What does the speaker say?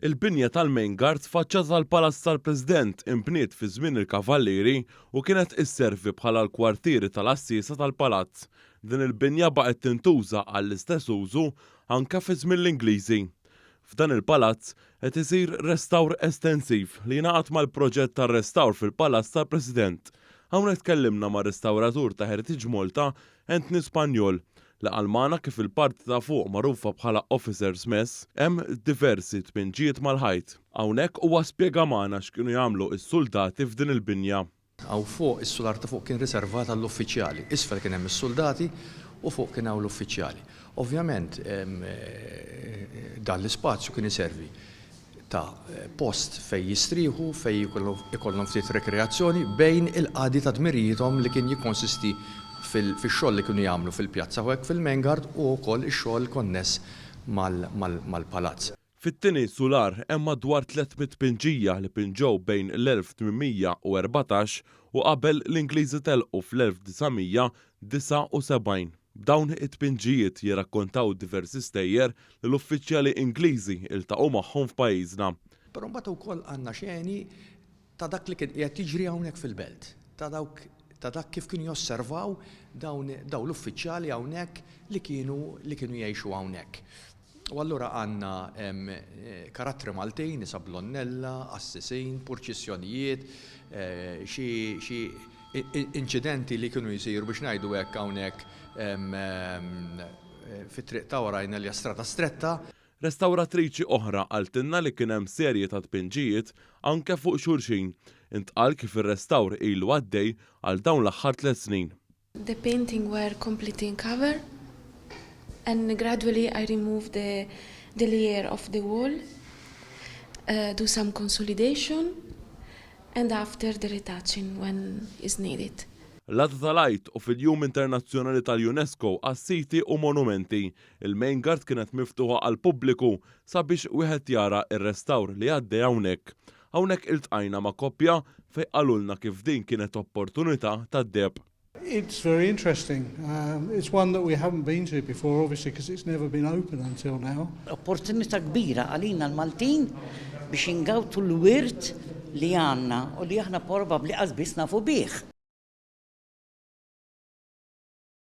Il-binja tal-Main Guard faċċat tal-Palazz tal-President imbniet fi żmien il-Kavallieri u kienet isservi bħala l-kwartieri tal-assisa tal-Palazz. Din il-binja baqgħet tintuża għall-istess użu anke fi żmien l-Ingliżi. F'dan il-palazz qed isir restawr estensiv li jingħaqad mal-proġett tar-restawr fil-Palazz tal-President. Hawnhekk tkellimna ma' restawratur ta' Heritage Malta Anthony Spanjol li għalmana kif il-parti ta' fuq magħrufa bħala Officers Mess hemm diversi tpinġijiet mal-ħajt. Hawnhekk huwa spjega magħna x'kienu jagħmlu s-soldati f'din il-binja. Hawn fuq is-solar ta' fuq kien riservat għall-uffiċjali, isfel kien hemm is-soldati u fuq kien hawn l-uffiċjali. Ovvjament dan l-ispazju kien iservi ta' post fej jistrieħu, fej ikollhom ftit rekreazzjoni bejn il-qagħdi ta' dmirijithom li kien jikkonsisti fix-xogħol li kienu jagħmlu fil-pjazza u hekk fil-Main Guard u wkoll ix-xogħol konness mal-palazz. Fit-tieni sular hemm madwar 300 pinġija li pinġew bejn l-1814 u qabel l-Ingliżi telqu fl-1979. B'dawn it-tpinġijiet jirrakkontaw diversi stejjer li l-uffiċjali Ingliżi iltaqgħu magħhom f'pajjiżna. Però mbagħad ukoll għandna xeni ta' dak li kien qiegħed jiġri hawnhekk fil-belt, ta' dak kif kienu josservaw dawn l-uffiċjali hawnhekk li kienu jgħixu hawnhekk. U allura għandna karattri Maltin, nisa blonnella, assisin, purċissjonijiet, xi inċidenti li kienu jsiru biex ngħidu hekk hawnhekk fit-triq ta' warajna li strata stretta. Restawratriċi oħra qaltilna li kien hemm serje ta' tpinġijiet anke fuq xulxin. Intqal kif ir-restawr ilu għaddej għal dawn l-aħħar 3 snin. The painting were completely uncovered and gradually I removed the layer of the wall, do some consolidation and after the retouching when is needed. L-għada tal-Ajt u fil-Jum Internazzjonali tal-UNESCO għas-siti u monumenti, il-Main Guard kienet miftuħa għal pubbliku sabiex wieħed jara r-restawr li għaddej hawnhekk. Hawnhekk iltqajna ma' koppja fejn qalulna kif din kienet opportunità tad-deb. It's very interesting. It's one that we haven't been to before, obviously, because it's never been open until now. Opportunità kbira għalina l-Maltin biex ingawtu l-wirt li għandna u li aħna probabbli qasbis nafu bih.